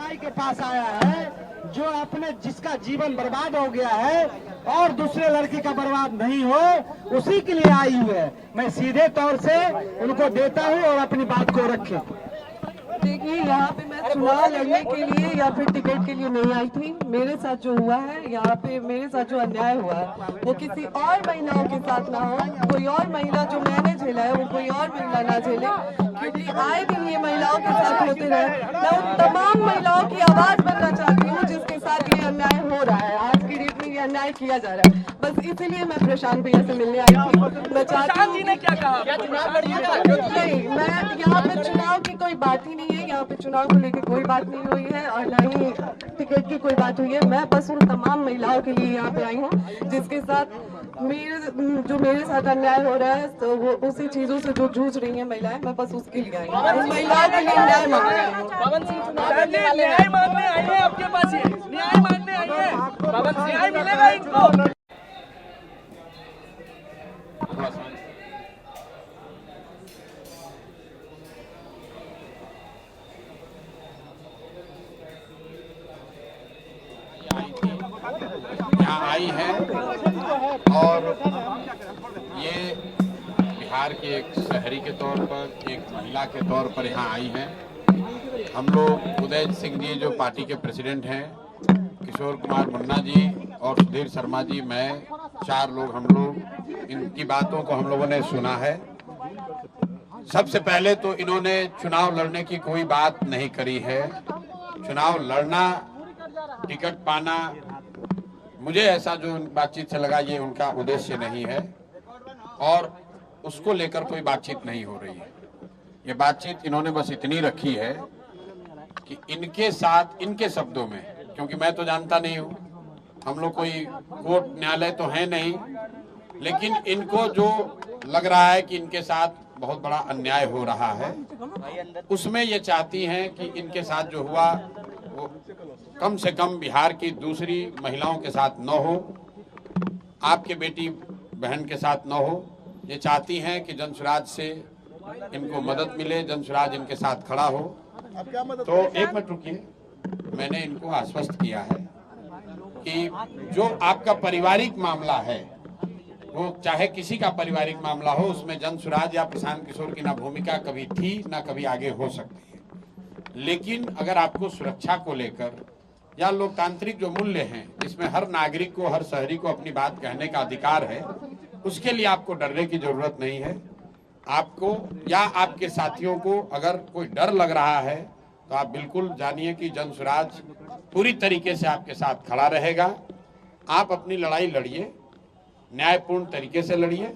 लड़ाई के पास आया है, जो अपने जिसका जीवन बर्बाद हो गया है और दूसरे लड़की का बर्बाद नहीं हो, उसी के लिए आई हुई है। मैं सीधे तौर से उनको देता हूँ और अपनी बात को रखे। देखिए, यहाँ पे मैं चुनाव लड़ने के लिए या फिर टिकट के लिए नहीं आई थी। मेरे साथ जो हुआ है, यहाँ पे मेरे साथ जो अन्याय हुआ है वो किसी और महिलाओं के साथ ना हो। कोई और महिला जो मैंने झेला है वो कोई और महिला ना झेले, क्योंकि आए दिन ये महिलाओं के साथ होते रहे। मैं उन तमाम महिलाओं की आवाज बनना चाहती हूँ जिसके साथ ये अन्याय हो रहा है, आज की डेट में ये अन्याय किया जा रहा है। बस इसीलिए मैं प्रशांत भैया से मिलने आई थी। मैं चाहती हूँ नहीं, मैं यहाँ पे चुनाव की कोई बात ही नहीं है, यहाँ पे चुनाव को लेकर कोई बात नहीं हुई है और ना ही टिकट की कोई बात हुई है। मैं बस उन तमाम महिलाओं के लिए यहाँ पे आई हूँ जिसके साथ मेरे साथ अन्याय हो रहा है, तो वो उसी चीजों से जो जूझ रही है महिलाएं, मैं बस उसके लिए आई हूँ। महिलाओं के लिए न्याय मांग रही हूँ। पवन सिंह न्याय मांगने आई है आपके पास, ये न्याय मांगने आई है। पवन सिंह न्याय मिलेगा इनको। यहाँ आई है और ये बिहार के एक शहरी के तौर पर, एक महिला के तौर पर यहाँ आई है। हम लोग उदय सिंह जी जो पार्टी के प्रेसिडेंट हैं, किशोर कुमार मुन्ना जी और सुधीर शर्मा जी, मैं, 4 लोग हम लोग इनकी बातों को हम लोगों ने सुना है। सबसे पहले तो इन्होंने चुनाव लड़ने की कोई बात नहीं करी है। चुनाव लड़ना, टिकट पाना, मुझे ऐसा जो बातचीत से लगा ये उनका उद्देश्य नहीं है और उसको लेकर कोई बातचीत नहीं हो रही है। ये बातचीत इन्होंने बस इतनी रखी है कि इनके साथ, इनके शब्दों में, क्योंकि मैं तो जानता नहीं हूँ, हम लोग कोई कोर्ट न्यायालय तो है नहीं, लेकिन इनको जो लग रहा है कि इनके साथ बहुत बड़ा अन्याय हो रहा है, उसमें ये चाहती हैं कि इनके साथ जो हुआ वो कम से कम बिहार की दूसरी महिलाओं के साथ न हो, आपके बेटी बहन के साथ न हो। ये चाहती हैं कि जनसुराज से इनको मदद मिले, जनसुराज इनके साथ खड़ा हो। तो एक मिनट रुकिए, मैंने इनको आश्वस्त किया है कि जो आपका पारिवारिक मामला है, वो चाहे किसी का पारिवारिक मामला हो, उसमें जनसुराज या प्रशांत किशोर की ना भूमिका कभी थी ना कभी आगे हो सकती है। लेकिन अगर आपको सुरक्षा को लेकर या लोकतांत्रिक जो मूल्य हैं, जिसमें हर नागरिक को, हर शहरी को अपनी बात कहने का अधिकार है, उसके लिए आपको डरने की जरूरत नहीं है। आपको या आपके साथियों को अगर कोई डर लग रहा है तो आप बिल्कुल जानिए कि जनसुराज पूरी तरीके से आपके साथ खड़ा रहेगा। आप अपनी लड़ाई लड़िए, न्यायपूर्ण तरीके से लड़िए,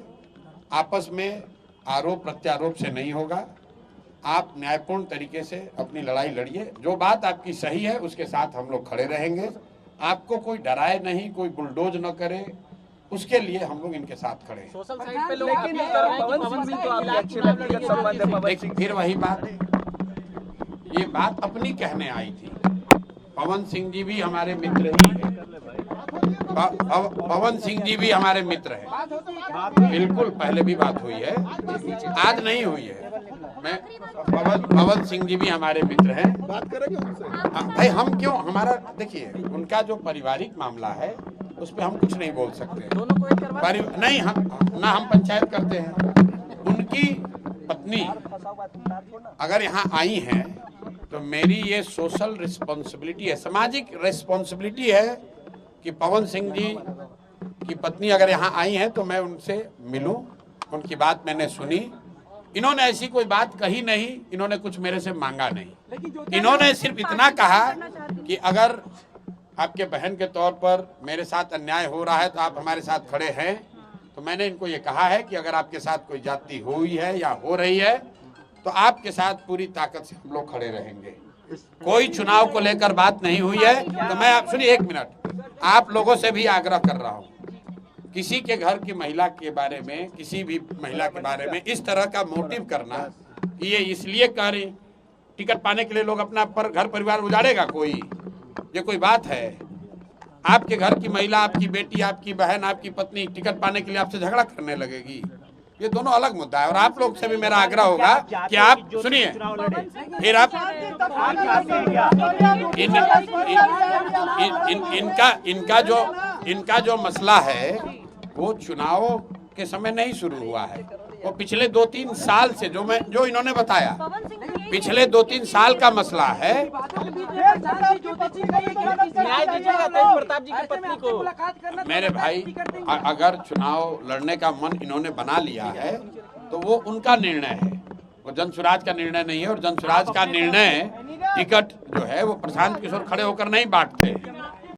आपस में आरोप प्रत्यारोप से नहीं होगा। आप न्यायपूर्ण तरीके से अपनी लड़ाई लड़िए, जो बात आपकी सही है उसके साथ हम लोग खड़े रहेंगे। आपको कोई डराए नहीं, कोई बुलडोज न करे, उसके लिए हम लोग इनके साथ खड़े हैं। सोशल साइट पे लोग पवन सिंह तो आपके अच्छे व्यक्तिगत संबंध है। लेकिन फिर वही बात, ये बात अपनी कहने आई थी। पवन सिंह जी भी हमारे मित्र ही हैं, पवन सिंह जी भी हमारे मित्र हैं, बिल्कुल पहले भी बात हुई है, आज नहीं हुई है। मैं पवन सिंह जी भी हमारे मित्र हैं, बात करेंगे उनसे। भाई हम क्यों, हमारा देखिए, उनका जो पारिवारिक मामला है उस पर हम कुछ नहीं बोल सकते। नहीं, हम पंचायत करते हैं। उनकी पत्नी अगर यहाँ आई हैं तो मेरी ये सोशल रिस्पॉन्सिबिलिटी है, सामाजिक रिस्पॉन्सिबिलिटी है कि पवन सिंह जी की पत्नी अगर यहाँ आई हैं तो मैं उनसे मिलूं, उनकी बात मैंने सुनी। इन्होंने ऐसी कोई बात कही नहीं, इन्होंने कुछ मेरे से मांगा नहीं। इन्होंने सिर्फ इतना कहा कि अगर आपके बहन के तौर पर मेरे साथ अन्याय हो रहा है तो आप हमारे साथ खड़े हैं। तो मैंने इनको ये कहा है कि अगर आपके साथ कोई जाति हुई है या हो रही है तो आपके साथ पूरी ताकत से हम लोग खड़े रहेंगे। कोई चुनाव को लेकर बात नहीं हुई है। तो मैं आप सुनिए, 1 मिनट, आप लोगों से भी आग्रह कर रहा हूँ, किसी के घर की महिला के बारे में, किसी भी महिला के बारे में इस तरह का मोटिव करना कि ये इसलिए कह रही टिकट पाने के लिए लोग अपना घर परिवार उजाड़ेगा, ये कोई बात है? आपके घर की महिला, आपकी बेटी, आपकी बहन, आपकी पत्नी टिकट पाने के लिए आपसे झगड़ा करने लगेगी? ये दोनों अलग मुद्दा है। और आप लोग से भी मेरा आग्रह होगा कि आप सुनिए, फिर आप इनका जो मसला है वो चुनाव के समय नहीं शुरू हुआ है, वो पिछले 2-3 साल से जो इन्होंने बताया, पिछले 2-3 साल का मसला है। न्याय दीजिएगा तेज प्रताप जी की पत्नी को। मेरे भाई, अगर चुनाव लड़ने का मन इन्होंने बना लिया है तो वो उनका निर्णय है, वो जनसुराज का निर्णय नहीं है। और जनसुराज का निर्णय टिकट जो है वो प्रशांत किशोर खड़े होकर नहीं बांटते।